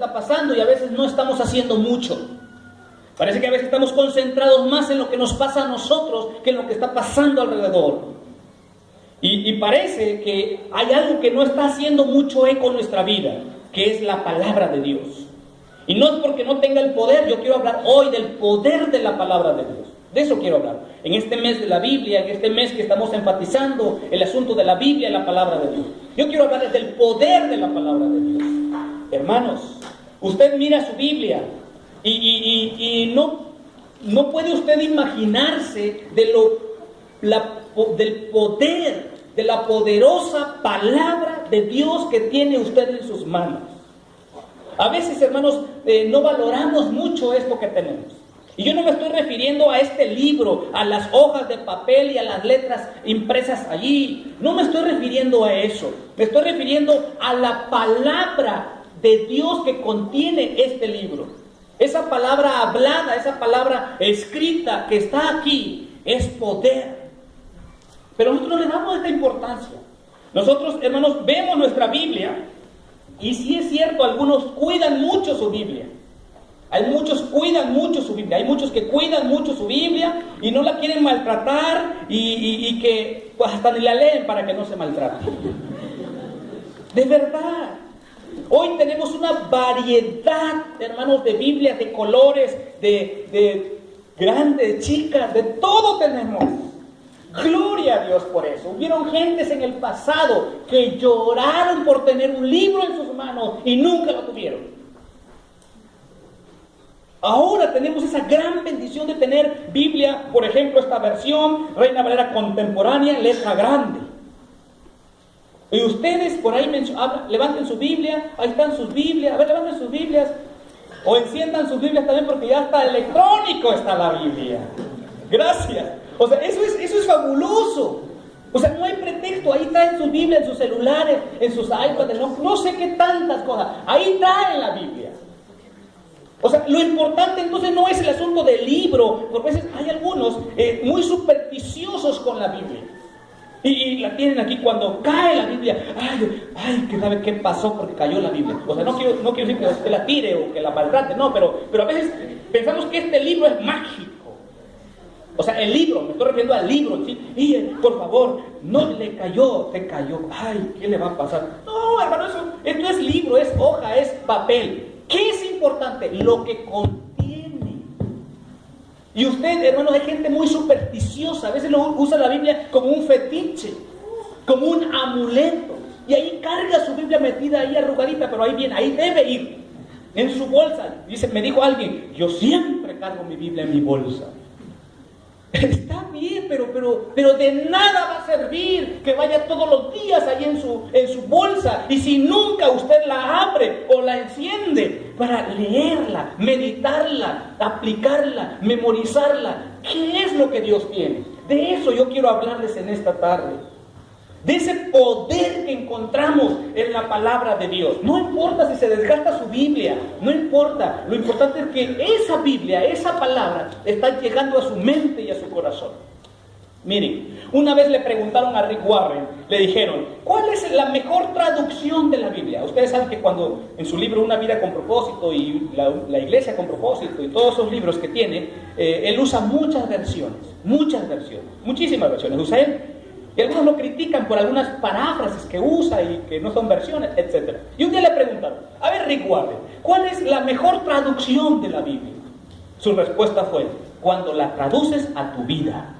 está pasando y a veces no estamos haciendo mucho. Parece que a veces estamos concentrados más en lo que nos pasa a nosotros que en lo que está pasando alrededor. Y parece que hay algo que no está haciendo mucho eco en nuestra vida, que es la palabra de Dios. Y no es porque no tenga el poder, yo quiero hablar hoy del poder de la palabra de Dios. De eso quiero hablar. En este mes de la Biblia, en este mes que estamos enfatizando el asunto de la Biblia y la palabra de Dios. Yo quiero hablarles del poder de la palabra de Dios. Hermanos, usted mira su Biblia y no puede usted imaginarse del poder, de la poderosa palabra de Dios que tiene usted en sus manos. A veces, hermanos, no valoramos mucho esto que tenemos. Y yo no me estoy refiriendo a este libro, a las hojas de papel y a las letras impresas allí. No me estoy refiriendo a eso. Me estoy refiriendo a la palabra de Dios que contiene este libro. Esa palabra hablada, esa palabra escrita que está aquí, es poder. Pero nosotros no le damos esta importancia. Nosotros, hermanos, vemos nuestra Biblia y sí es cierto, algunos cuidan mucho su Biblia. Hay muchos cuidan mucho su Biblia. Hay muchos que cuidan mucho su Biblia y no la quieren maltratar y que pues, hasta ni la leen para que no se maltrate. De verdad. Hoy tenemos una variedad, hermanos, de Biblias, de colores, de grandes, chicas, de todo tenemos. Gloria a Dios por eso. Hubieron gentes en el pasado que lloraron por tener un libro en sus manos y nunca lo tuvieron. Ahora tenemos esa gran bendición de tener Biblia, por ejemplo, esta versión, Reina Valera contemporánea, letra grande. Y ustedes por ahí levanten su Biblia, ahí están sus Biblias, a ver, levanten sus Biblias, o enciendan sus Biblias también porque ya está electrónico está la Biblia. Gracias. O sea, eso es fabuloso. O sea, no hay pretexto, ahí está en sus Biblias, en sus celulares, en sus iPads, no sé qué tantas cosas, ahí está en la Biblia. O sea, lo importante entonces no es el asunto del libro, porque a veces hay algunos muy supersticiosos con la Biblia. Y la tienen aquí cuando cae la Biblia. Ay, que sabe qué pasó porque cayó la Biblia. O sea, no quiero decir que usted la tire o que la maltrate, no, pero a veces pensamos que este libro es mágico. O sea, el libro, me estoy refiriendo al libro, ¿sí? Y por favor, no le cayó, se cayó. Ay, ¿qué le va a pasar? No, hermano, esto es libro, es hoja, es papel. ¿Qué es importante? Lo que contiene. Y usted, hermano, hay gente muy supersticiosa. A veces usa la Biblia como un fetiche, como un amuleto. Y ahí carga su Biblia metida ahí arrugadita, pero ahí viene, ahí debe ir. En su bolsa. Dice, me dijo alguien, yo siempre cargo mi Biblia en mi bolsa. Está bien, pero de nada va a servir que vaya todos los días ahí en su bolsa. Y si nunca usted la abre o la enciende para leerla, meditarla, aplicarla, memorizarla, ¿qué es lo que Dios tiene? De eso yo quiero hablarles en esta tarde. De ese poder que encontramos en la palabra de Dios. No importa si se desgasta su Biblia, no importa. Lo importante es que esa Biblia, esa palabra, está llegando a su mente y a su corazón. Miren, una vez le preguntaron a Rick Warren, le dijeron, ¿cuál es la mejor traducción de la Biblia? Ustedes saben que cuando en su libro Una vida con propósito y la iglesia con propósito y todos esos libros que tiene, él usa muchísimas versiones usa él. Y algunos lo critican por algunas paráfrasis que usa y que no son versiones, etc. Y un día le preguntaron, a ver Rick Warren, ¿cuál es la mejor traducción de la Biblia? Su respuesta fue, cuando la traduces a tu vida.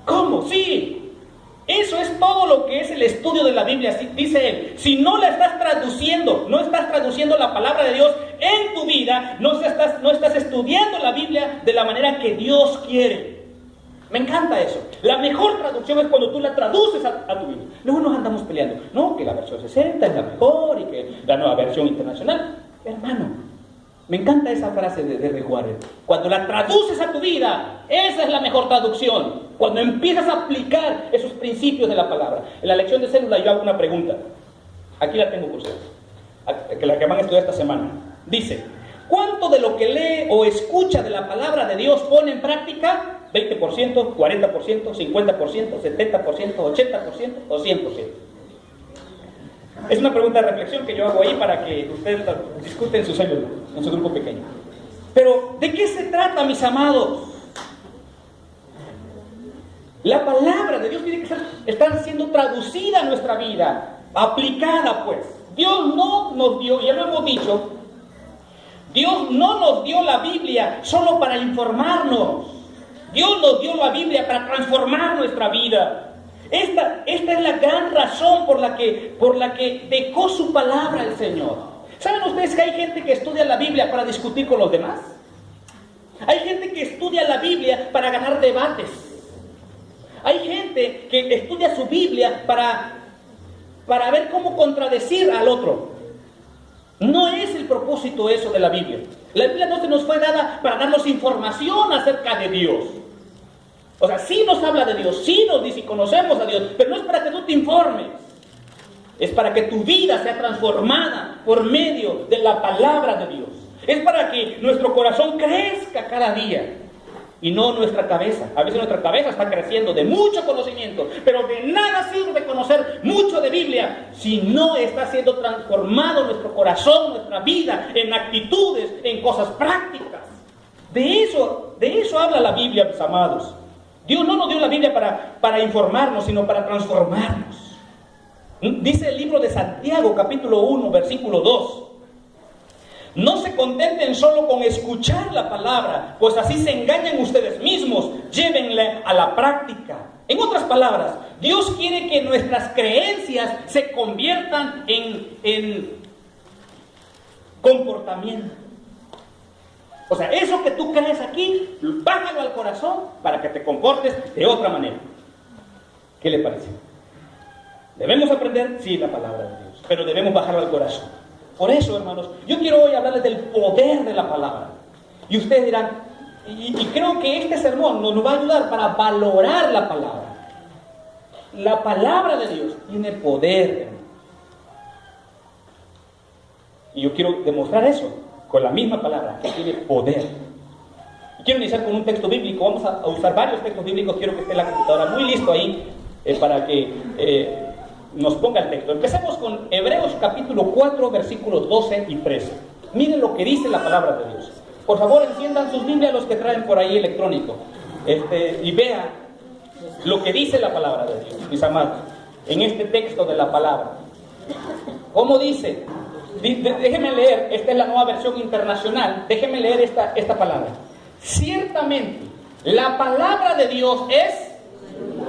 ¿Cómo? Sí. Eso es todo lo que es el estudio de la Biblia, dice él. Si no la estás traduciendo, no estás traduciendo la palabra de Dios en tu vida, no estás estudiando la Biblia de la manera que Dios quiere. Me encanta eso. La mejor traducción es cuando tú la traduces a tu vida. Luego nos andamos peleando. No, que la versión 60 es la mejor y que la nueva versión internacional. Hermano, me encanta esa frase de Rick Warren. Cuando la traduces a tu vida, esa es la mejor traducción. Cuando empiezas a aplicar esos principios de la palabra. En la lección de célula yo hago una pregunta. Aquí la tengo por ustedes. Que la que van a estudiar esta semana. Dice, ¿cuánto de lo que lee o escucha de la palabra de Dios pone en práctica? 20%, 40%, 50%, 70%, 80% o 100%. Es una pregunta de reflexión que yo hago ahí para que ustedes la discuten en su célula, en su grupo pequeño. Pero, ¿de qué se trata, mis amados? La palabra de Dios tiene que estar siendo traducida a nuestra vida, aplicada pues. Dios no nos dio, ya lo hemos dicho, Dios no nos dio la Biblia solo para informarnos. Dios nos dio la Biblia para transformar nuestra vida. Esta es la gran razón por la que dejó su palabra el Señor. ¿Saben ustedes que hay gente que estudia la Biblia para discutir con los demás? Hay gente que estudia la Biblia para ganar debates. Hay gente que estudia su Biblia para ver cómo contradecir al otro. No es el propósito eso de la Biblia. La Biblia no se nos fue dada para darnos información acerca de Dios. O sea, sí nos habla de Dios, sí nos dice y conocemos a Dios, pero no es para que tú te informes. Es para que tu vida sea transformada por medio de la palabra de Dios. Es para que nuestro corazón crezca cada día y no nuestra cabeza. A veces nuestra cabeza está creciendo de mucho conocimiento, pero de nada sirve conocer mucho de Biblia si no está siendo transformado nuestro corazón, nuestra vida, en actitudes, en cosas prácticas. De eso habla la Biblia, mis amados. Dios no nos dio la Biblia para informarnos, sino para transformarnos. Dice el libro de Santiago, capítulo 1, versículo 2. No se contenten solo con escuchar la palabra, pues así se engañan ustedes mismos. Llévenla a la práctica. En otras palabras, Dios quiere que nuestras creencias se conviertan en comportamiento. O sea, eso que tú crees aquí, bájalo al corazón para que te comportes de otra manera. ¿Qué le parece? Debemos aprender, sí, la palabra de Dios, pero debemos bajarlo al corazón. Por eso, hermanos, yo quiero hoy hablarles del poder de la palabra. Y ustedes dirán, y creo que este sermón nos va a ayudar para valorar la palabra. La palabra de Dios tiene poder, hermano. Y yo quiero demostrar eso con la misma palabra, que tiene poder. Y quiero iniciar con un texto bíblico. Vamos a usar varios textos bíblicos. Quiero que esté la computadora muy listo ahí para que nos ponga el texto. Empecemos con Hebreos capítulo 4, versículos 12 y 13. Miren lo que dice la palabra de Dios. Por favor, enciendan sus Biblias los que traen por ahí electrónico. Y vean lo que dice la palabra de Dios, mis amados, en este texto de la palabra. ¿Cómo dice? Déjenme leer, esta es la nueva versión internacional. Déjenme leer esta palabra. Ciertamente, la palabra de Dios es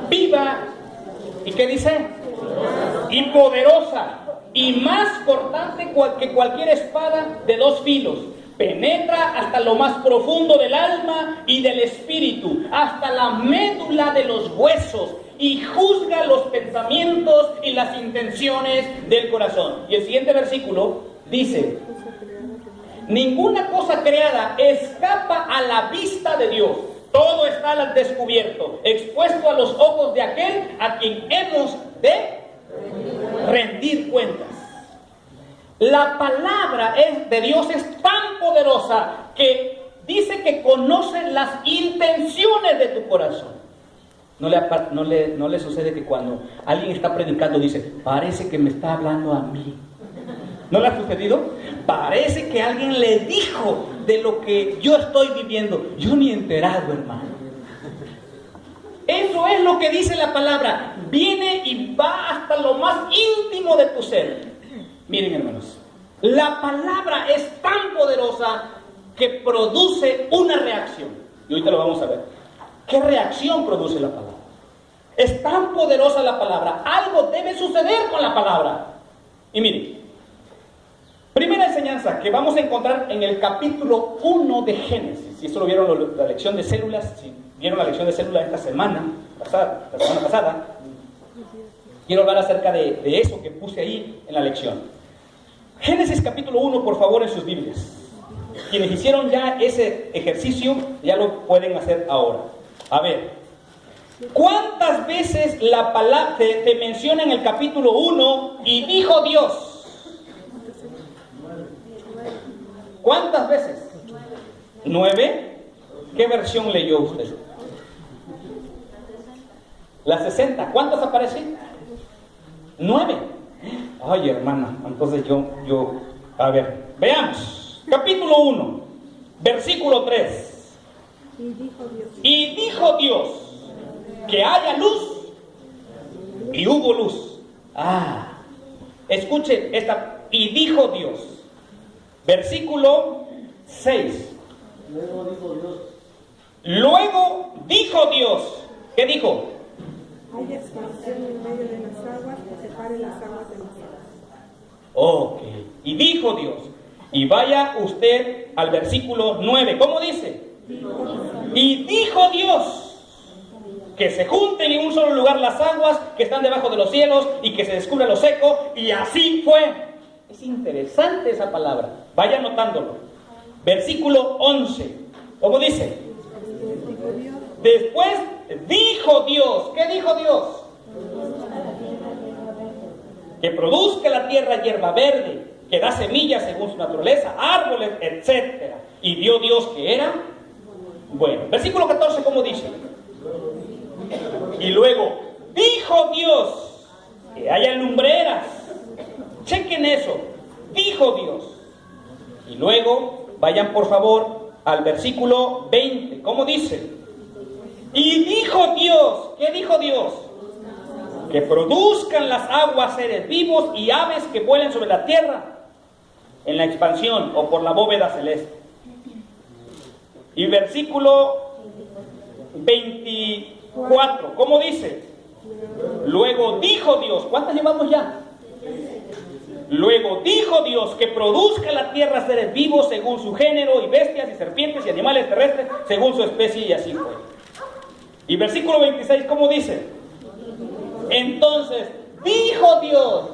viva. ¿Y qué dice? Y poderosa, y más cortante que cualquier espada de dos filos. Penetra hasta lo más profundo del alma y del espíritu, hasta la médula de los huesos, y juzga los pensamientos y las intenciones del corazón. Y el siguiente versículo dice: ninguna cosa creada escapa a la vista de Dios. Todo está al descubierto, expuesto a los ojos de aquel a quien hemos de rendir cuentas. La palabra de Dios es tan poderosa que dice que conoce las intenciones de tu corazón. ¿No le sucede que cuando alguien está predicando dice, parece que me está hablando a mí? ¿No le ha sucedido? Parece que alguien le dijo de lo que yo estoy viviendo. Yo ni enterado, hermano. Eso es lo que dice la palabra. Viene y va hasta lo más íntimo de tu ser. Miren, hermanos, la palabra es tan poderosa que produce una reacción. Y ahorita lo vamos a ver. ¿Qué reacción produce la palabra? Es tan poderosa la palabra. Algo debe suceder con la palabra. Y miren, primera enseñanza que vamos a encontrar en el capítulo 1 de Génesis. Si esto lo vieron la lección de células, si vieron la lección de células esta semana pasada, quiero hablar acerca de eso que puse ahí en la lección. Génesis capítulo 1, por favor, en sus Biblias. Quienes hicieron ya ese ejercicio, ya lo pueden hacer ahora. A ver, ¿cuántas veces la palabra te menciona en el capítulo 1 y dijo Dios? ¿Cuántas veces? 9. ¿Qué versión leyó usted? La 60. ¿Cuántas aparecen? 9. Ay, hermana, entonces a ver, veamos. Capítulo 1, versículo 3. Y dijo Dios que haya luz, y hubo luz. Escuchen esta. Y dijo Dios. Versículo 6. Luego dijo Dios. ¿Qué dijo? Hay expansión en medio de las aguas que separe las aguas de las aguas. Ok. Y dijo Dios. Y vaya usted al versículo 9. ¿Cómo dice? Y dijo Dios que se junten en un solo lugar las aguas que están debajo de los cielos y que se descubra lo seco. Y así fue. Es interesante esa palabra. Vaya anotándolo. Versículo 11. ¿Cómo dice? Después dijo Dios. ¿Qué dijo Dios? Que produzca la tierra hierba verde, que da semillas según su naturaleza, árboles, etc. Y vio Dios que era bueno. Versículo 14, ¿cómo dice? Y luego dijo Dios que haya lumbreras. Chequen eso. Dijo Dios. Y luego vayan por favor al versículo 20. ¿Cómo dice? Y dijo Dios. ¿Qué dijo Dios? Que produzcan las aguas seres vivos y aves que vuelen sobre la tierra en la expansión o por la bóveda celeste. Y versículo 24. ¿Cómo dice? Luego dijo Dios. ¿Cuántas llevamos ya? Luego dijo Dios que produzca la tierra seres vivos según su género, y bestias y serpientes y animales terrestres según su especie, y así fue. Y versículo 26, ¿cómo dice? Entonces dijo Dios,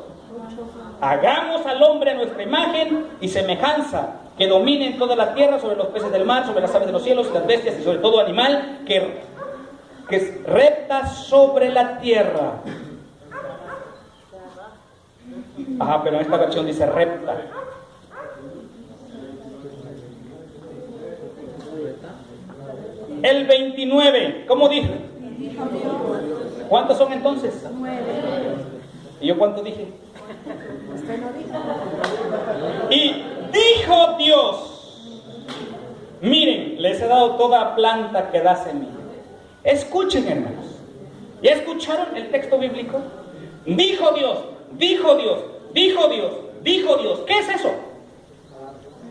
hagamos al hombre a nuestra imagen y semejanza, que dominen toda la tierra sobre los peces del mar, sobre las aves de los cielos y las bestias, y sobre todo animal que repta sobre la tierra. Pero en esta versión dice repta. El 29, ¿cómo dice? ¿Cuántos son entonces? 9. ¿Y yo cuánto dije? Y dijo Dios, miren, les he dado toda planta que da semilla. Escuchen, hermanos. ¿Ya escucharon el texto bíblico? Dijo Dios, dijo Dios, dijo Dios, dijo Dios. ¿Qué es eso?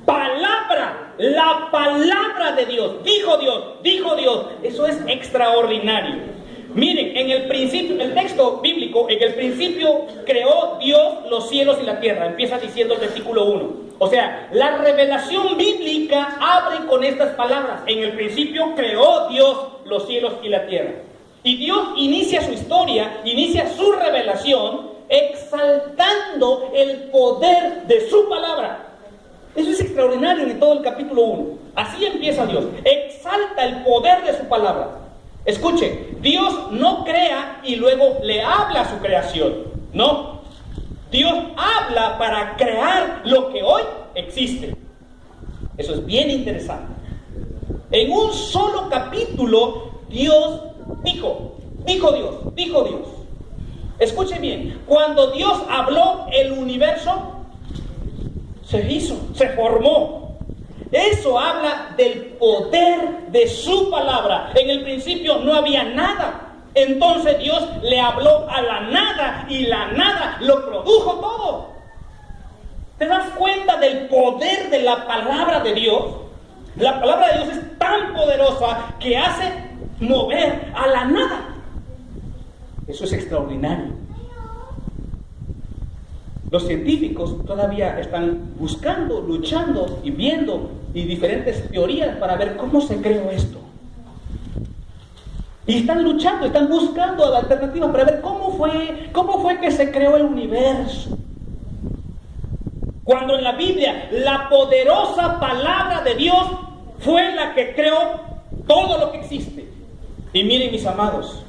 Palabra, la palabra de Dios. Dijo Dios, dijo Dios. Eso es extraordinario. Miren, en el principio, el texto bíblico, en el principio creó Dios los cielos y la tierra. Empieza diciendo el versículo 1. O sea, la revelación bíblica abre con estas palabras. En el principio creó Dios los cielos y la tierra. Y Dios inicia su historia, inicia su revelación, exaltando el poder de su palabra. Eso es extraordinario en todo el capítulo 1. Así empieza Dios. Exalta el poder de su palabra. Escuche, Dios no crea y luego le habla a su creación. No. Dios habla para crear lo que hoy existe. Eso es bien interesante. En un solo capítulo, Dios dijo Dios. Escuche bien, cuando Dios habló, el universo se hizo, se formó. Eso habla del poder de su palabra. En el principio no había nada. Entonces Dios le habló a la nada y la nada lo produjo todo. ¿Te das cuenta del poder de la palabra de Dios? La palabra de Dios es tan poderosa que hace mover a la nada. Eso es extraordinario. Los científicos todavía están buscando, luchando y viendo y diferentes teorías para ver cómo se creó esto. Y están luchando, están buscando alternativas para ver cómo fue que se creó el universo. Cuando en la Biblia la poderosa palabra de Dios fue la que creó todo lo que existe. Y miren, mis amados,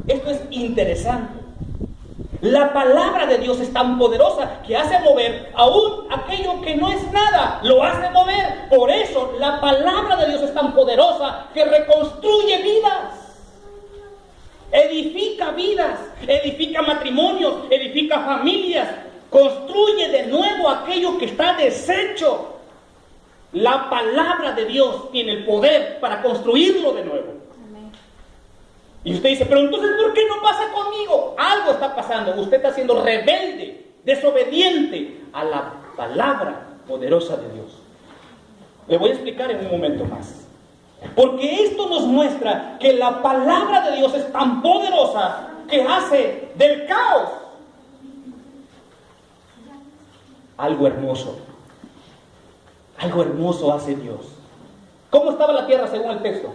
esto es interesante. La palabra de Dios es tan poderosa que hace mover aún aquello que no es nada, lo hace mover. Por eso la palabra de Dios es tan poderosa que reconstruye vidas, edifica matrimonios, edifica familias, Construye de nuevo aquello que está deshecho. La palabra de Dios tiene el poder para construirlo de nuevo. Y usted dice, pero entonces, ¿por qué no pasa conmigo? Algo está pasando. Usted está siendo rebelde, desobediente a la palabra poderosa de Dios. Le voy a explicar en un momento más. Porque esto nos muestra que la palabra de Dios es tan poderosa que hace del caos algo hermoso. Algo hermoso hace Dios. ¿Cómo estaba la tierra según el texto?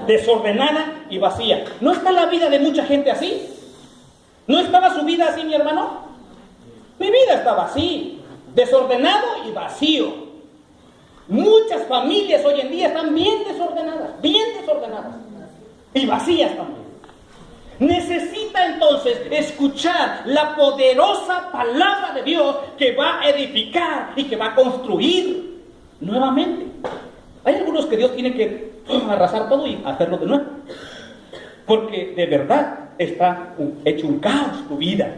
Desordenada y vacía. ¿No está la vida de mucha gente así? ¿No estaba su vida así, mi hermano? Mi vida estaba así, desordenado y vacío. Muchas familias hoy en día están bien desordenadas y vacías también. Necesita entonces escuchar la poderosa palabra de Dios que va a edificar y que va a construir nuevamente. Hay algunos que Dios tiene que arrasar todo y hacerlo de nuevo, porque de verdad está hecho un caos tu vida,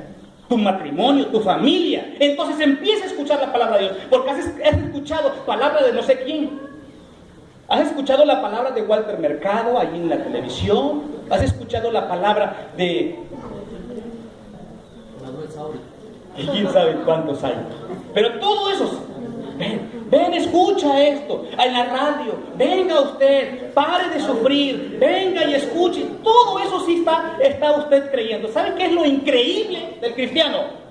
tu matrimonio, tu familia. Entonces empieza a escuchar la palabra de Dios, porque has escuchado palabra de no sé quién. ¿Has escuchado la palabra de Walter Mercado ahí en la televisión? ¿Has escuchado la palabra de... y quién sabe cuántos hay? Pero todo eso... Ven, escucha esto en la radio. Venga usted, pare de sufrir. Venga y escuche. Todo eso sí está usted creyendo. ¿Sabe qué es lo increíble del cristiano?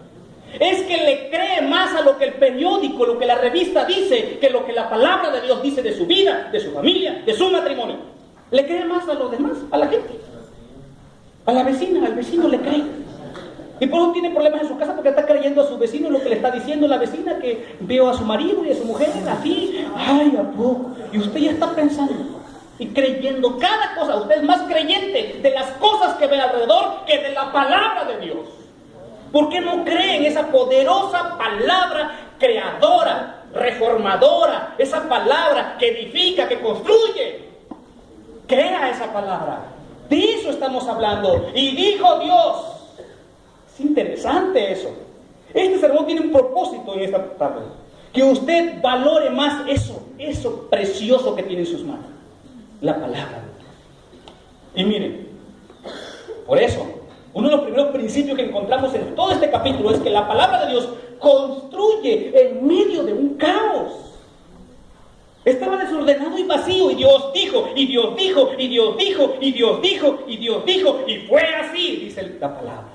Es que le cree más a lo que el periódico, lo que la revista dice, que lo que la palabra de Dios dice de su vida, de su familia, de su matrimonio. Le cree más a los demás, a la gente, a la vecina, al vecino le cree. Y por eso tiene problemas en su casa, porque está creyendo a su vecino lo que le está diciendo la vecina, que veo a su marido y a su mujer así. Ay, ¿a poco? Y usted ya está pensando y creyendo cada cosa. Usted es más creyente de las cosas que ve alrededor que de la palabra de Dios. ¿Por qué no cree en esa poderosa palabra creadora, reformadora, esa palabra que edifica, que construye? Crea esa palabra. De eso estamos hablando. Y dijo Dios. Es interesante eso. Este sermón tiene un propósito en esta tarde. Que usted valore más eso precioso que tiene en sus manos. La palabra. Y miren, por eso, uno de los primeros principios que encontramos en todo este capítulo es que la palabra de Dios construye en medio de un caos. Estaba desordenado y vacío, y Dios dijo, y Dios dijo, y Dios dijo, y Dios dijo, y Dios dijo, y fue así, dice la palabra.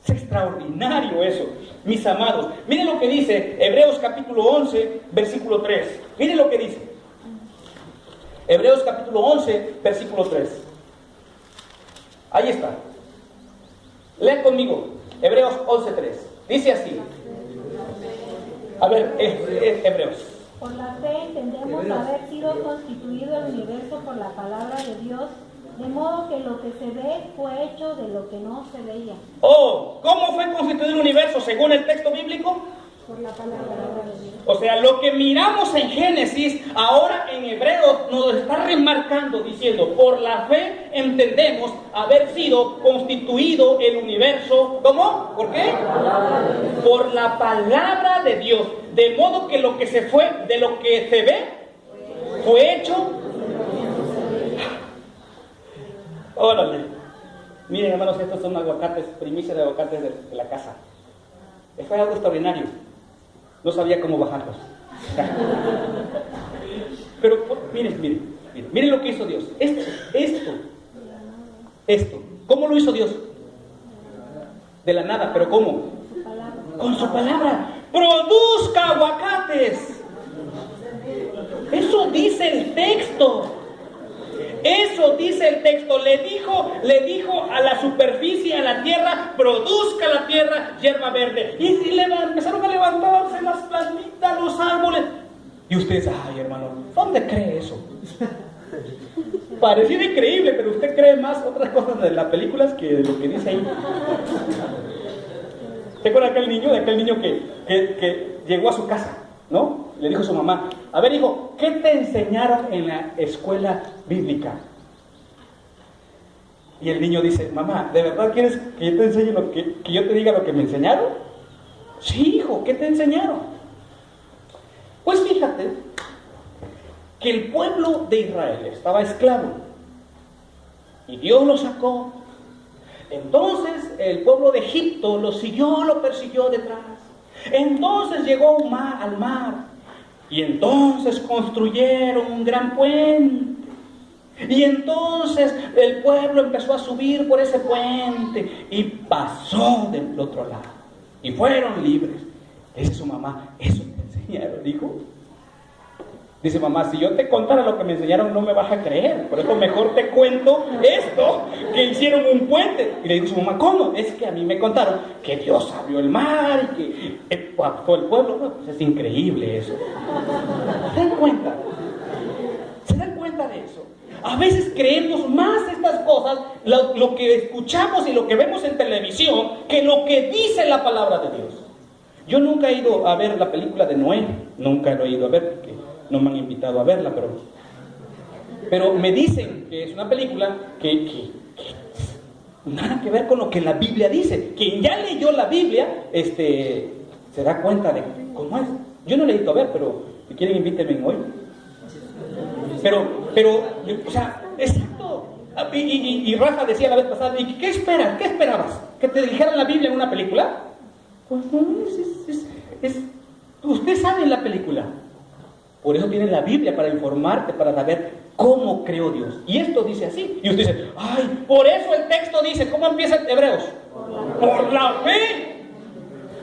Es extraordinario eso, mis amados. Miren lo que dice Hebreos capítulo 11, versículo 3. Miren lo que dice. Hebreos capítulo 11, versículo 3. Ahí está. Lean conmigo. Hebreos 11, 3. Dice así. A ver, Hebreos. Por la fe entendemos haber sido constituido el universo por la palabra de Dios, de modo que lo que se ve fue hecho de lo que no se veía. Oh, ¿cómo fue constituido el universo según el texto bíblico? Por la palabra de Dios. O sea, lo que miramos en Génesis, ahora en Hebreos nos está remarcando, diciendo, por la fe entendemos haber sido constituido el universo. ¿Cómo? ¿Por qué? Por la palabra de Dios. De modo que lo que se fue, de lo que se ve, fue hecho. Órale. Miren, hermanos, estos son aguacates, primicias de aguacates de la casa. Fue algo extraordinario. No sabía cómo bajarlos. Pero miren lo que hizo Dios. Esto. ¿Cómo lo hizo Dios? De la nada, pero ¿cómo? Con su palabra. Produzca aguacates. Eso dice el texto. Eso dice el texto. Le dijo a la superficie, a la tierra, produzca la tierra hierba verde. Y empezaron a levantarse las plantitas, los árboles. Y ustedes, ay hermano, ¿dónde cree eso? Pareciera increíble, pero usted cree más otras cosas de las películas que de lo que dice ahí. ¿Se acuerda de aquel niño que llegó a su casa, ¿no? Le dijo a su mamá, a ver hijo, ¿qué te enseñaron en la escuela bíblica? Y el niño dice, mamá, ¿de verdad quieres que yo te enseñe que yo te diga lo que me enseñaron? Sí, hijo, ¿qué te enseñaron? Pues fíjate que el pueblo de Israel estaba esclavo y Dios lo sacó. Entonces el pueblo de Egipto lo siguió, lo persiguió detrás. Entonces llegó al mar y entonces construyeron un gran puente. Y entonces el pueblo empezó a subir por ese puente y pasó del otro lado. Y fueron libres. Dice su mamá, ¿eso te enseñaron, hijo? Dice mamá, si yo te contara lo que me enseñaron no me vas a creer. Por eso mejor te cuento esto, que hicieron un puente. Y le dijo su mamá, ¿cómo? Es que a mí me contaron que Dios abrió el mar y que fue el pueblo. No, pues es increíble eso. ¿Se dan cuenta? ¿Se dan cuenta de eso? A veces creemos más estas cosas, lo que escuchamos y lo que vemos en televisión, que lo que dice la palabra de Dios. Yo nunca he ido a ver la película de Noé, nunca lo he ido a ver porque no me han invitado a verla, pero me dicen que es una película que nada que ver con lo que la Biblia dice. Quien ya leyó la Biblia, se da cuenta de cómo es. Yo no la he ido a ver, pero si quieren invítenme hoy. Pero, o sea, exacto. Y Rafa decía la vez pasada, ¿y qué esperas? ¿Qué esperabas? ¿Que te dijeran la Biblia en una película? Pues no, usted sabe la película. Por eso tiene la Biblia, para informarte, para saber cómo creó Dios. Y esto dice así. Y usted dice, ay, por eso el texto dice, ¿cómo empieza Hebreos? Por la fe.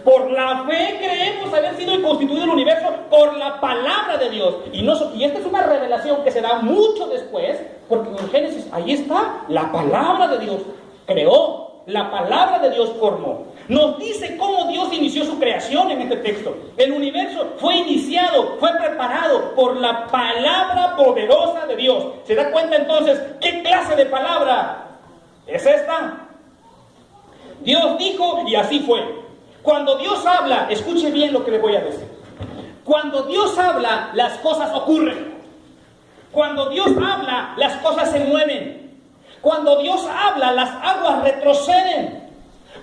Por la fe creemos haber sido constituido el universo por la palabra de Dios. Y esta es una revelación que se da mucho después, porque en Génesis, ahí está, la palabra de Dios creó, la palabra de Dios formó. Nos dice cómo Dios inició su creación en este texto. El universo fue iniciado, fue preparado por la palabra poderosa de Dios. ¿Se da cuenta entonces qué clase de palabra es esta? Dios dijo y así fue. Cuando Dios habla, escuche bien lo que le voy a decir. Cuando Dios habla, las cosas ocurren. Cuando Dios habla, las cosas se mueven. Cuando Dios habla, las aguas retroceden.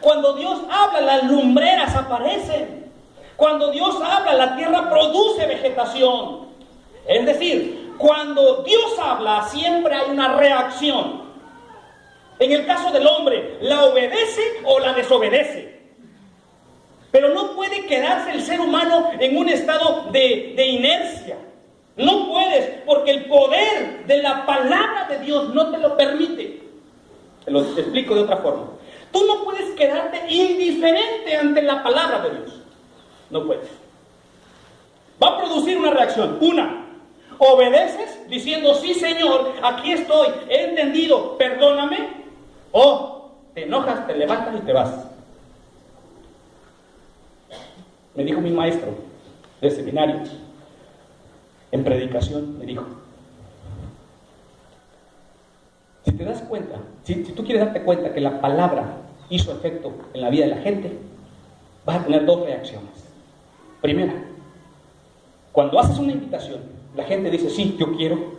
Cuando Dios habla, las lumbreras aparecen. Cuando Dios habla, la tierra produce vegetación. Es decir, cuando Dios habla, siempre hay una reacción. En el caso del hombre, ¿la obedece o la desobedece? Pero no puede quedarse el ser humano en un estado de inercia. No puedes, porque el poder de la palabra de Dios no te lo permite. Te lo explico de otra forma. Tú no puedes quedarte indiferente ante la palabra de Dios. No puedes. Va a producir una reacción. Una, obedeces diciendo, sí Señor, aquí estoy, he entendido, perdóname. O te enojas, te levantas y te vas. Me dijo mi maestro de seminario, en predicación, me dijo, si te das cuenta, si tú quieres darte cuenta que la palabra hizo efecto en la vida de la gente, vas a tener dos reacciones. Primera, cuando haces una invitación, la gente dice, sí, yo quiero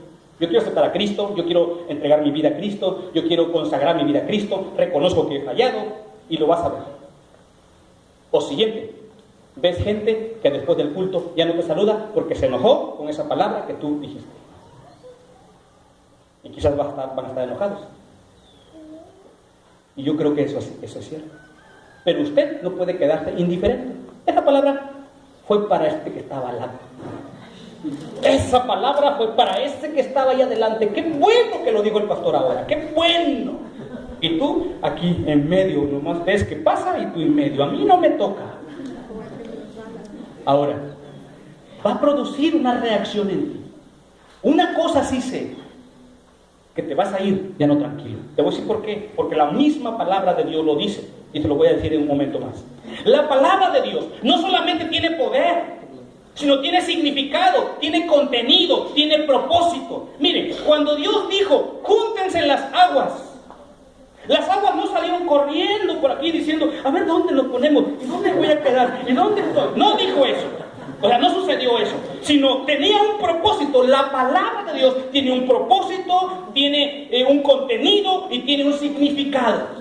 aceptar a Cristo, yo quiero entregar mi vida a Cristo, yo quiero consagrar mi vida a Cristo, reconozco que he fallado, y lo vas a ver. O siguiente, ves gente que después del culto ya no te saluda porque se enojó con esa palabra que tú dijiste. Y quizás van a estar enojados. Y yo creo que eso es cierto. Pero usted no puede quedarse indiferente. Esa palabra fue para este que estaba al lado. Esa palabra fue para ese que estaba ahí adelante. Qué bueno que lo dijo el pastor ahora. Qué bueno. Y tú aquí en medio nomás ves que pasa y tú en medio. A mí no me toca. Ahora, va a producir una reacción en ti. Una cosa sí sé, que te vas a ir ya no tranquilo. Te voy a decir por qué. Porque la misma palabra de Dios lo dice. Y te lo voy a decir en un momento más. La palabra de Dios no solamente tiene poder, sino tiene significado, tiene contenido, tiene propósito. Miren, cuando Dios dijo, júntense las aguas no salieron corriendo por aquí diciendo, a ver dónde nos ponemos, y dónde voy a quedar, y dónde estoy. No dijo eso. O sea, no sucedió eso, sino tenía un propósito. La palabra de Dios tiene un propósito, tiene un contenido y tiene un significado.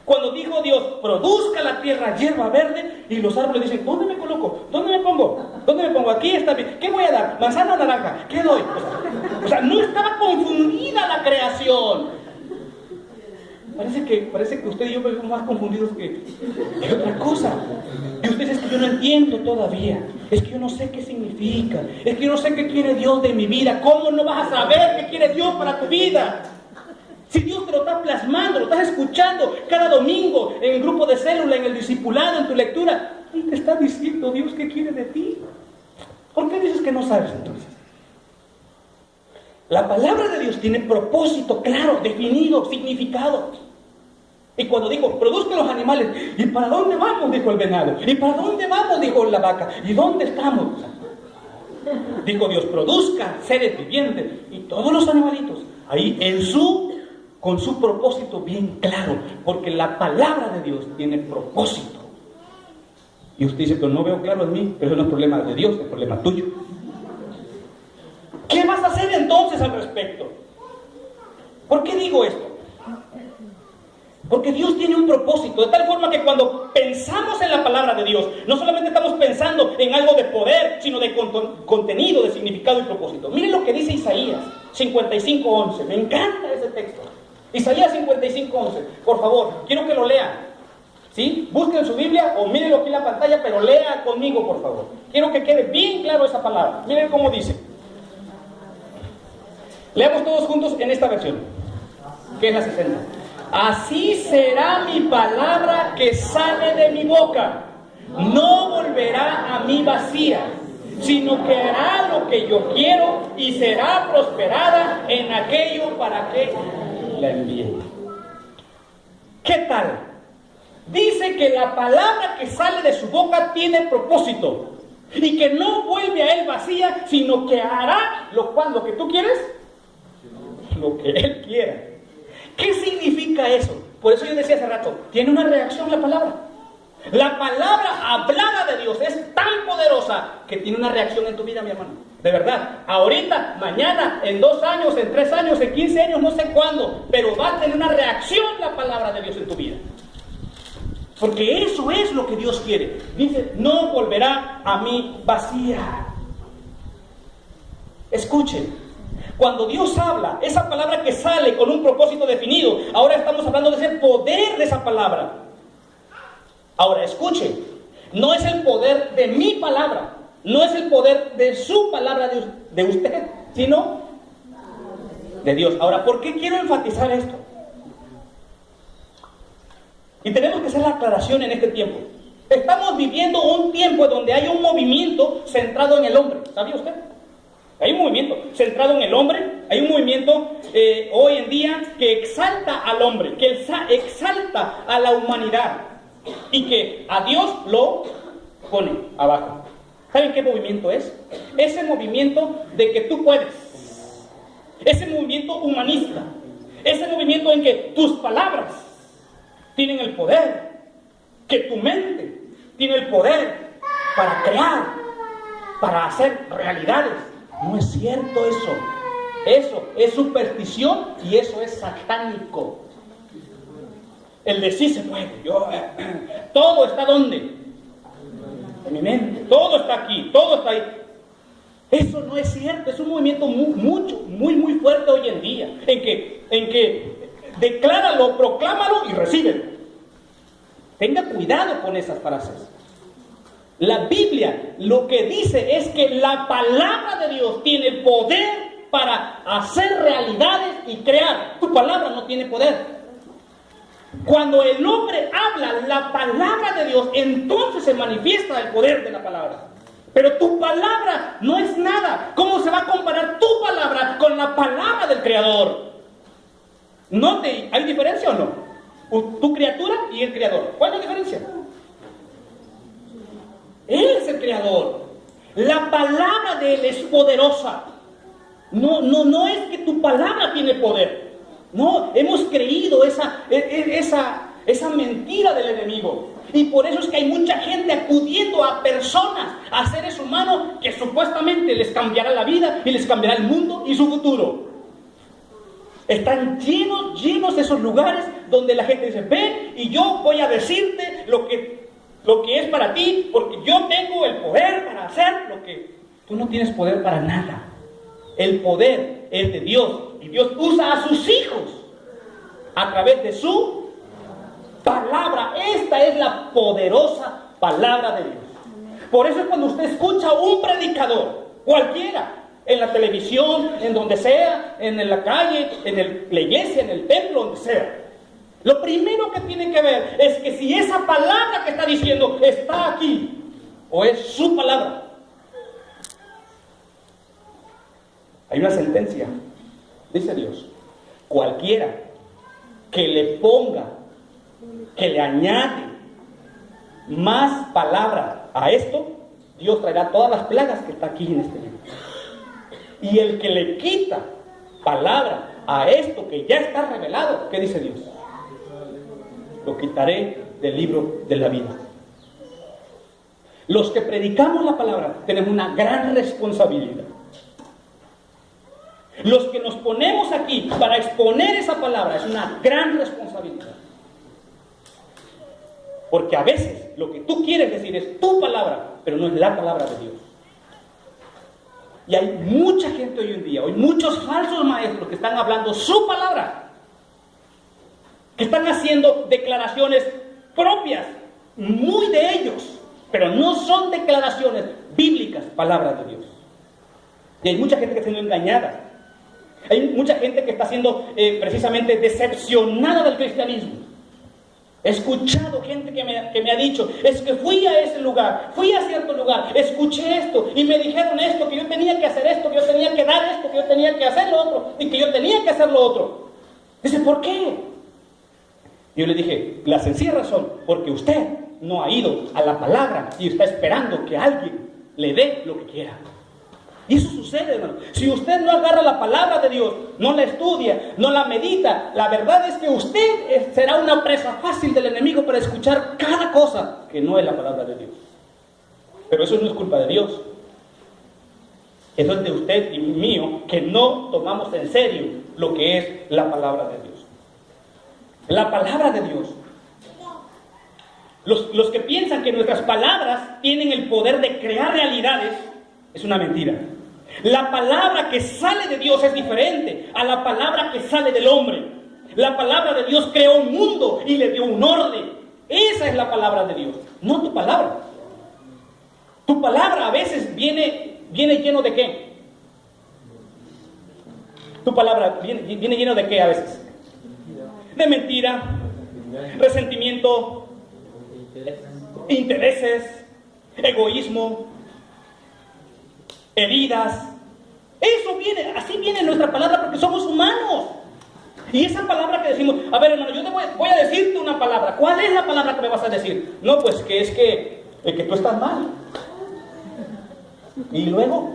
Cuando dijo Dios, produzca la tierra hierba verde, y los árboles dicen, ¿dónde me coloco? ¿Dónde me pongo? ¿Dónde me pongo? Aquí está bien. ¿Qué voy a dar? ¿Manzana o naranja? ¿Qué doy? O sea, no estaba confundida la creación. Parece que usted y yo estamos más confundidos que otra cosa. Y usted dice, es que yo no entiendo todavía. Es que yo no sé qué significa. Es que yo no sé qué quiere Dios de mi vida. ¿Cómo no vas a saber qué quiere Dios para tu vida? Si Dios te lo está plasmando, lo estás escuchando cada domingo en el grupo de célula, en el discipulado, en tu lectura, y te está diciendo Dios qué quiere de ti. ¿Por qué dices que no sabes entonces? La palabra de Dios tiene propósito claro, definido, significado. Y cuando dijo, produzcan los animales, ¿y para dónde vamos? Dijo el venado. ¿Y para dónde vamos? Dijo la vaca. ¿Y dónde estamos? Dijo Dios, produzca seres vivientes. Y todos los animalitos, ahí con su propósito bien claro. Porque la palabra de Dios tiene propósito. Y usted dice, pero no veo claro en mí. Pero eso no es problema de Dios, es problema tuyo. ¿Qué vas a hacer entonces al respecto? ¿Por qué digo esto? Porque Dios tiene un propósito, de tal forma que cuando pensamos en la palabra de Dios, no solamente estamos pensando en algo de poder, sino de contenido, de significado y propósito. Miren lo que dice Isaías 55:11. Me encanta ese texto. Isaías 55:11. Por favor, quiero que lo lean. ¿Sí? Busquen su Biblia o mírenlo aquí en la pantalla, pero lea conmigo, por favor. Quiero que quede bien claro esa palabra. Miren cómo dice. Leamos todos juntos en esta versión, que es la 60. Así será mi palabra que sale de mi boca. No volverá a mí vacía, sino que hará lo que yo quiero y será prosperada en aquello para que la envíe. ¿Qué tal? Dice que la palabra que sale de su boca tiene propósito y que no vuelve a él vacía, sino que hará lo que tú quieres, lo que él quiera. ¿Qué significa eso? Por eso yo decía hace rato, tiene una reacción la palabra. La palabra hablada de Dios es tan poderosa que tiene una reacción en tu vida, mi hermano. De verdad, ahorita, mañana, en 2 años, en 3 años, en 15 años, no sé cuándo, pero va a tener una reacción la palabra de Dios en tu vida. Porque eso es lo que Dios quiere. Dice, no volverá a mí vacía. Escuchen. Cuando Dios habla, esa palabra que sale con un propósito definido, ahora estamos hablando de ese poder de esa palabra. Ahora escuchen, no es el poder de mi palabra, no es el poder de su palabra de usted, sino de Dios. Ahora, ¿por qué quiero enfatizar esto? Y tenemos que hacer la aclaración en este tiempo. Estamos viviendo un tiempo donde hay un movimiento centrado en el hombre, ¿sabía usted? Hay un movimiento centrado en el hombre, hay un movimiento hoy en día que exalta al hombre, que exalta a la humanidad y que a Dios lo pone abajo. ¿Saben qué movimiento es? Ese movimiento de que tú puedes, ese movimiento humanista, ese movimiento en que tus palabras tienen el poder, que tu mente tiene el poder para crear, para hacer realidades. No es cierto eso. Eso es superstición y eso es satánico. El de sí se puede. Todo está ¿dónde? En mi mente. Todo está aquí, todo está ahí. Eso no es cierto. Es un movimiento muy fuerte hoy en día. En que decláralo, proclámalo y recíbelo. Tenga cuidado con esas frases. La Biblia lo que dice es que la palabra de Dios tiene el poder para hacer realidades y crear. Tu palabra no tiene poder. Cuando el hombre habla la palabra de Dios, entonces se manifiesta el poder de la palabra. Pero tu palabra no es nada. ¿Cómo se va a comparar tu palabra con la palabra del Creador? ¿Hay diferencia o no? Tu criatura y el Creador. ¿Cuál es la diferencia? Él es el Creador. La palabra de Él es poderosa. No es que tu palabra tiene poder. No, hemos creído esa mentira del enemigo. Y por eso es que hay mucha gente acudiendo a personas, a seres humanos que supuestamente les cambiará la vida y les cambiará el mundo y su futuro. Están llenos esos lugares donde la gente dice, ven y yo voy a decirte lo que lo que es para ti, porque yo tengo el poder para hacer lo que... Tú no tienes poder para nada. El poder es de Dios, y Dios usa a sus hijos a través de su palabra. Esta es la poderosa palabra de Dios. Por eso es cuando usted escucha a un predicador, cualquiera, en la televisión, en donde sea, en la calle, en la iglesia, en el templo, donde sea, lo primero que tiene que ver es que si esa palabra que está diciendo está aquí, o es su palabra. Hay una sentencia, dice Dios: cualquiera que le ponga, que le añade más palabra a esto, Dios traerá todas las plagas que está aquí en este libro. Y el que le quita palabra a esto que ya está revelado, ¿qué dice Dios? Lo quitaré del libro de la vida. Los que predicamos la palabra tenemos una gran responsabilidad. Los que nos ponemos aquí para exponer esa palabra es una gran responsabilidad. Porque a veces lo que tú quieres decir es tu palabra, pero no es la palabra de Dios. Y hay mucha gente hoy en día, hoy muchos falsos maestros que están hablando su palabra, que están haciendo declaraciones propias, muy de ellos, pero no son declaraciones bíblicas, palabra de Dios. Y hay mucha gente que está siendo engañada. Hay mucha gente que está siendo precisamente decepcionada del cristianismo. He escuchado gente que me ha dicho: es que fui a ese lugar, fui a cierto lugar, escuché esto y me dijeron esto, que yo tenía que hacer esto, que yo tenía que dar esto, que yo tenía que hacer lo otro y que yo tenía que hacer lo otro. Dice: ¿por qué? Yo le dije: la sencilla razón, porque usted no ha ido a la palabra y está esperando que alguien le dé lo que quiera. Y eso sucede, hermano. Si usted no agarra la palabra de Dios, no la estudia, no la medita, la verdad es que usted será una presa fácil del enemigo para escuchar cada cosa que no es la palabra de Dios. Pero eso no es culpa de Dios. Eso es de usted y mío, que no tomamos en serio lo que es la palabra de Dios. La palabra de Dios. Los que piensan que nuestras palabras tienen el poder de crear realidades, es una mentira. La palabra que sale de Dios es diferente a la palabra que sale del hombre. La palabra de Dios creó un mundo y le dio un orden. Esa es la palabra de Dios, no tu palabra. Tu palabra a veces viene lleno de ¿qué? Tu palabra viene lleno de ¿qué a veces? De mentira, resentimiento, intereses, egoísmo, heridas. Eso viene, así viene nuestra palabra, porque somos humanos. Y esa palabra que decimos: a ver, hermano, yo te voy a decirte una palabra. ¿Cuál es la palabra que me vas a decir? No, pues que es que tú estás mal. Y luego,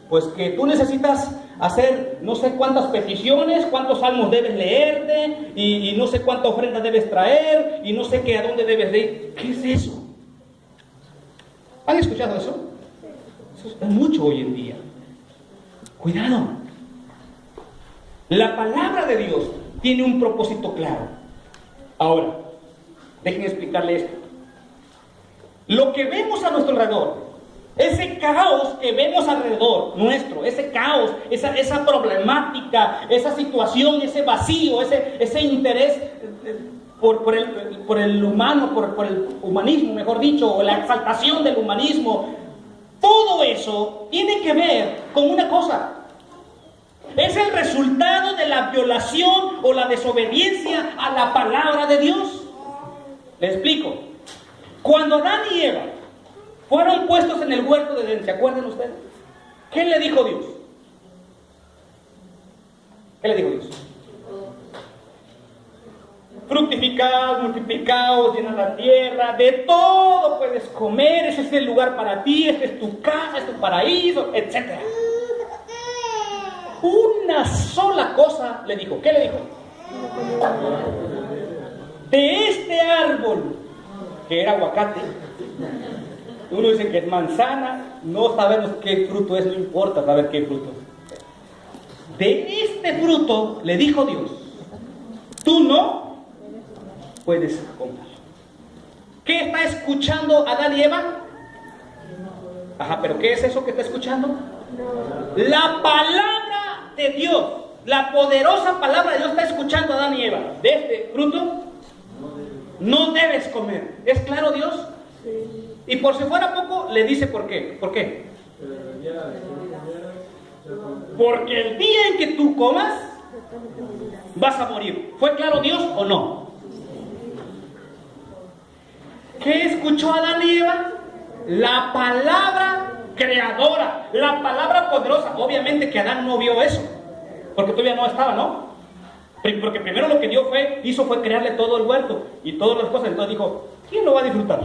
pues que tú necesitas hacer no sé cuántas peticiones, cuántos salmos debes leerte, y no sé cuánta ofrenda debes traer, y no sé qué a dónde debes de ir. ¿Qué es eso? ¿Han escuchado eso? Eso es mucho hoy en día. Cuidado. La palabra de Dios tiene un propósito claro. Ahora, déjenme explicarle esto. Lo que vemos a nuestro alrededor, ese caos que vemos alrededor nuestro, ese caos, esa problemática, esa situación, ese vacío, ese interés por el humano, por el humanismo, mejor dicho, o la exaltación del humanismo, todo eso tiene que ver con una cosa. Es el resultado de la violación o la desobediencia a la palabra de Dios. Le explico. Cuando Adán y Eva fueron puestos en el huerto de Edén, ¿se acuerdan ustedes? ¿Qué le dijo Dios? ¿Qué le dijo Dios? Fructificad, multiplicaos, llenad la tierra, de todo puedes comer, ese es el lugar para ti, esta es tu casa, es tu paraíso, etc. Una sola cosa le dijo. ¿Qué le dijo? De este árbol, que era aguacate, uno dice que es manzana, no sabemos qué fruto es, no importa saber qué fruto. De este fruto, le dijo Dios, tú no puedes comer. ¿Qué está escuchando Adán y Eva? Ajá, pero ¿qué es eso que está escuchando? La palabra de Dios, la poderosa palabra de Dios está escuchando a Adán y Eva. De este fruto no debes comer. ¿Es claro Dios? Y por si fuera poco, le dice por qué. ¿Por qué? Porque el día en que tú comas, vas a morir. ¿Fue claro Dios o no? ¿Qué escuchó Adán y Eva? La palabra creadora, la palabra poderosa. Obviamente que Adán no vio eso, porque todavía no estaba, ¿no? Porque primero lo que Dios hizo fue crearle todo el huerto y todas las cosas. Entonces dijo, ¿quién lo va a disfrutar?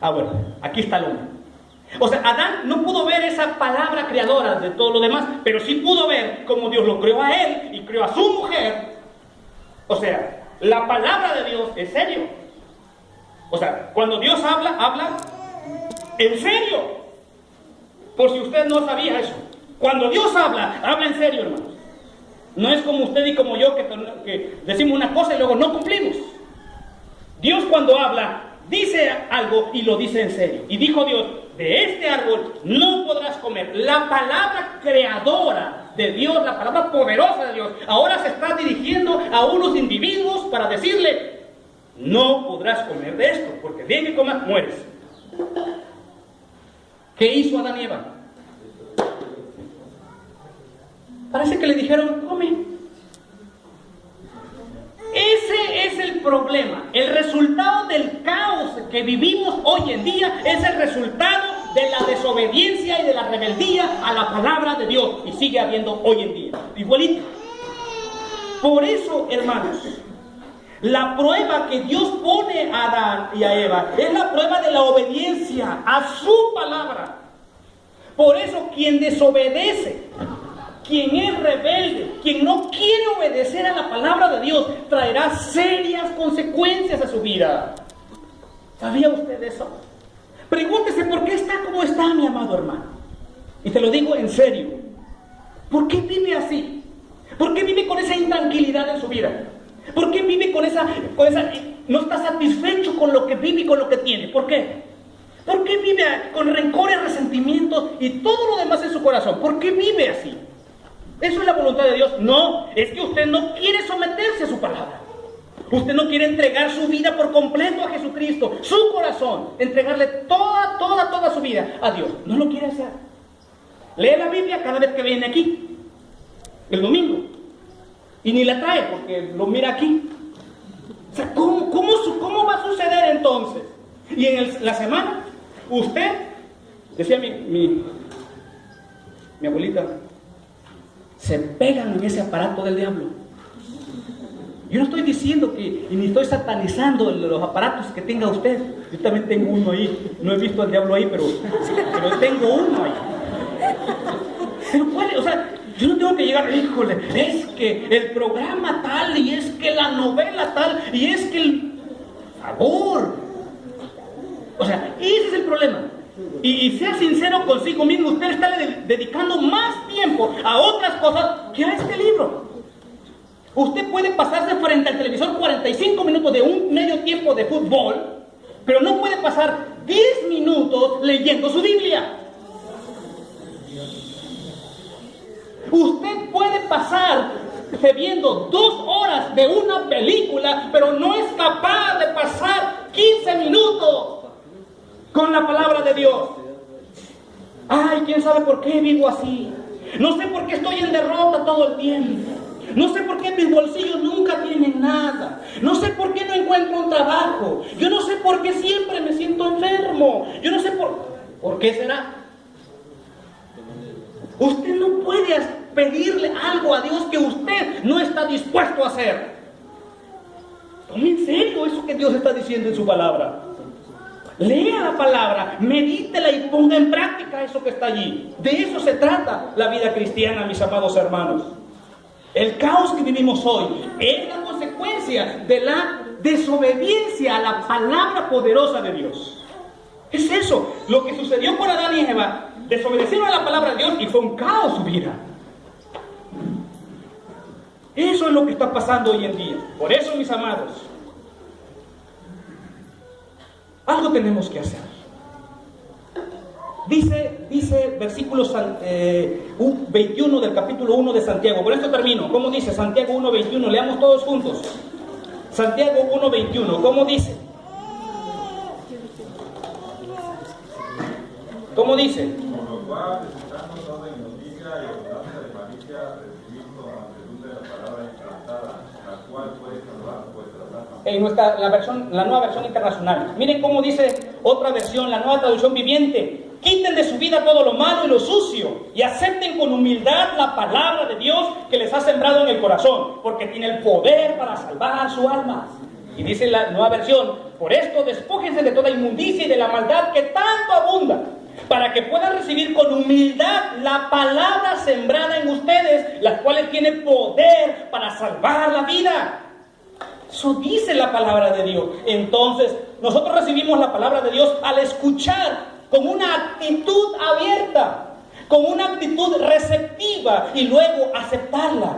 Ah, bueno, aquí está el hombre. O sea, Adán no pudo ver esa palabra creadora de todo lo demás, pero sí pudo ver cómo Dios lo creó a él y creó a su mujer. O sea, la palabra de Dios es serio. O sea, cuando Dios habla en serio. Por si usted no sabía eso. Cuando Dios habla en serio, hermanos. No es como usted y como yo que decimos una cosa y luego no cumplimos. Dios cuando habla, dice algo y lo dice en serio. Y dijo Dios, de este árbol no podrás comer. La palabra creadora de Dios, la palabra poderosa de Dios, ahora se está dirigiendo a unos individuos para decirle, no podrás comer de esto, porque de que comas mueres. ¿Qué hizo Adán y Eva? Parece que le dijeron, come. Ese es el problema. El resultado del caos que vivimos hoy en día es el resultado de la desobediencia y de la rebeldía a la palabra de Dios. Y sigue habiendo hoy en día. Igualito. Por eso, hermanos, la prueba que Dios pone a Adán y a Eva es la prueba de la obediencia a su palabra. Por eso quien desobedece, quien es rebelde, quien no quiere obedecer a la palabra de Dios, traerá serias consecuencias a su vida. ¿Sabía usted eso? Pregúntese por qué está como está, mi amado hermano. Y te lo digo en serio. ¿Por qué vive así? ¿Por qué vive con esa intranquilidad en su vida? ¿Por qué vive con esa no está satisfecho con lo que vive y con lo que tiene? ¿Por qué? ¿Por qué vive con rencores, resentimientos y todo lo demás en su corazón? ¿Por qué vive así? ¿Eso es la voluntad de Dios? No, es que usted no quiere someterse a su palabra. Usted no quiere entregar su vida por completo a Jesucristo, su corazón, entregarle toda su vida a Dios. No lo quiere hacer. Lee la Biblia cada vez que viene aquí, el domingo, y ni la trae porque lo mira aquí. O sea, ¿cómo va a suceder entonces? Y en la semana, usted, decía mi abuelita, se pegan en ese aparato del diablo. Yo no estoy diciendo y ni estoy satanizando los aparatos que tenga usted. Yo también tengo uno ahí. No he visto al diablo ahí, pero tengo uno ahí. Pero puede, o sea, yo no tengo que llegar, híjole, es que el programa tal, y es que la novela tal, y es que el favor. O sea, ese es el problema. Y sea sincero consigo mismo, usted está dedicando más tiempo a otras cosas que a este libro. Usted puede pasarse frente al televisor 45 minutos de un medio tiempo de fútbol, pero no puede pasar 10 minutos leyendo su Biblia. Usted puede pasar viendo 2 horas de una película, pero no es capaz de pasar 15 minutos con la palabra de Dios. Ay, quién sabe por qué vivo así. No sé por qué estoy en derrota todo el tiempo. No sé por qué mis bolsillos nunca tienen nada. No sé por qué no encuentro un trabajo. Yo no sé por qué siempre me siento enfermo. Yo no sé por qué será. Usted no puede pedirle algo a Dios que usted no está dispuesto a hacer. Tome en serio eso que Dios está diciendo en su palabra. Lea la palabra, medítela y ponga en práctica eso que está allí. De eso se trata la vida cristiana, mis amados hermanos. El caos que vivimos hoy es la consecuencia de la desobediencia a la palabra poderosa de Dios. Es eso, lo que sucedió con Adán y Eva. Desobedecieron a la palabra de Dios y fue un caos su vida. Eso es lo que está pasando hoy en día. Por eso, mis amados, Algo tenemos que hacer. Dice versículo 21 del capítulo 1 de Santiago. Con esto termino. ¿Cómo dice Santiago 1:21? Leamos todos juntos. Santiago 1:21. ¿Cómo dice? ¿Cómo dice? Por lo cual, desechando toda injusticia y abundancia de malicia, recibid con mansedumbre la palabra implantada, la cual puede salvar vuestras almas. En la nueva versión internacional. Miren cómo dice otra versión, la nueva traducción viviente. Quiten de su vida todo lo malo y lo sucio y acepten con humildad la palabra de Dios que les ha sembrado en el corazón, porque tiene el poder para salvar su alma. Y dice la nueva versión: por esto despójense de toda inmundicia y de la maldad que tanto abunda, para que puedan recibir con humildad la palabra sembrada en ustedes, las cuales tiene poder para salvar la vida. Eso dice la palabra de Dios. Entonces, nosotros recibimos la palabra de Dios al escuchar con una actitud abierta, con una actitud receptiva y luego aceptarla.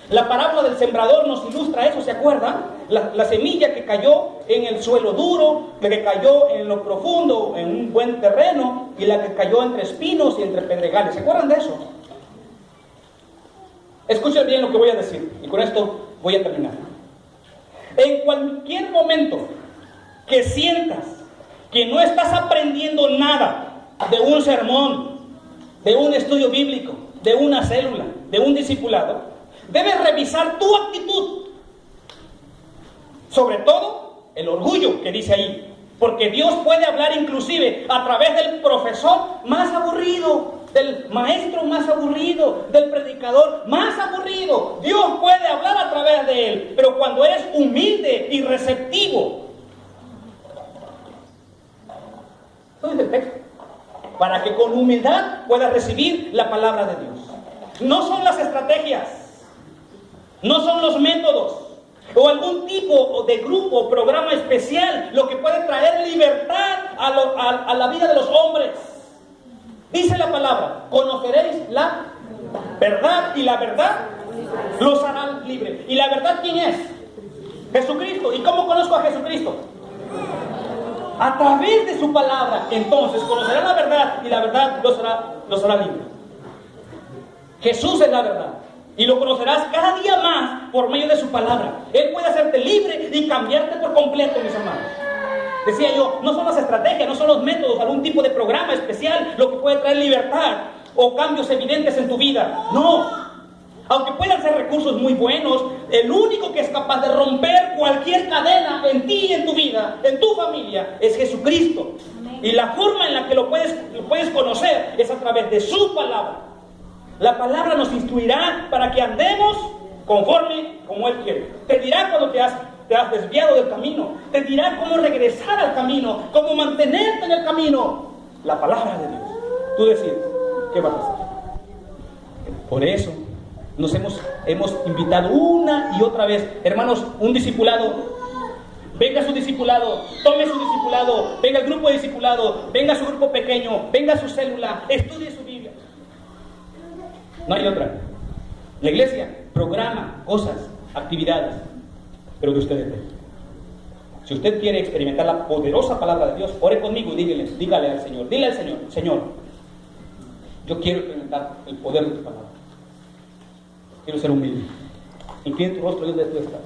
La parábola del sembrador nos ilustra eso, ¿se acuerdan? La semilla que cayó en el suelo duro, la que cayó en lo profundo, en un buen terreno, y la que cayó entre espinos y entre pedregales. ¿Se acuerdan de eso? Escuchen bien lo que voy a decir, y con esto voy a terminar. En cualquier momento que sientas que no estás aprendiendo nada de un sermón, de un estudio bíblico, de una célula, de un discipulado, debes revisar tu actitud. Sobre todo, el orgullo que dice ahí. Porque Dios puede hablar inclusive a través del profesor más aburrido, del maestro más aburrido, del predicador más aburrido. Dios puede hablar a través de él. Pero cuando eres humilde y receptivo, ¿dónde está el texto? Para que con humildad puedas recibir la palabra de Dios. No son las estrategias, no son los métodos o algún tipo de grupo o programa especial lo que puede traer libertad a la vida de los hombres. Dice la palabra: conoceréis la verdad y la verdad los hará libres. ¿Y la verdad quién es? Jesucristo. ¿Y cómo conozco a Jesucristo? A través de su palabra. Entonces conocerán la verdad y la verdad los hará libres. Jesús es la verdad y lo conocerás cada día más por medio de su palabra. Él puede hacerte libre y cambiarte por completo, mis hermanos. Decía yo, no son las estrategias, no son los métodos, algún tipo de programa especial lo que puede traer libertad o cambios evidentes en tu vida. No. Aunque puedan ser recursos muy buenos, el único que es capaz de romper cualquier cadena en ti y en tu vida, en tu familia, es Jesucristo. Amén. Y la forma en la que lo puedes conocer es a través de su palabra. La palabra nos instruirá para que andemos conforme como Él quiere. Te dirá cuando te has desviado del camino. Te dirá cómo regresar al camino, cómo mantenerte en el camino. La palabra de Dios. Tú decides qué vas a hacer. Por eso nos hemos invitado una y otra vez, hermanos, un discipulado. Venga su discipulado, tome su discipulado, venga el grupo de discipulado, venga su grupo pequeño, venga su célula, estudie su Biblia. No hay otra. La iglesia programa cosas, actividades, pero que usted depende. Si usted quiere experimentar la poderosa palabra de Dios, ore conmigo y dígale al Señor, dile al Señor: Señor, yo quiero experimentar el poder de tu palabra. Quiero ser humilde. Inclina tu rostro donde tú estás.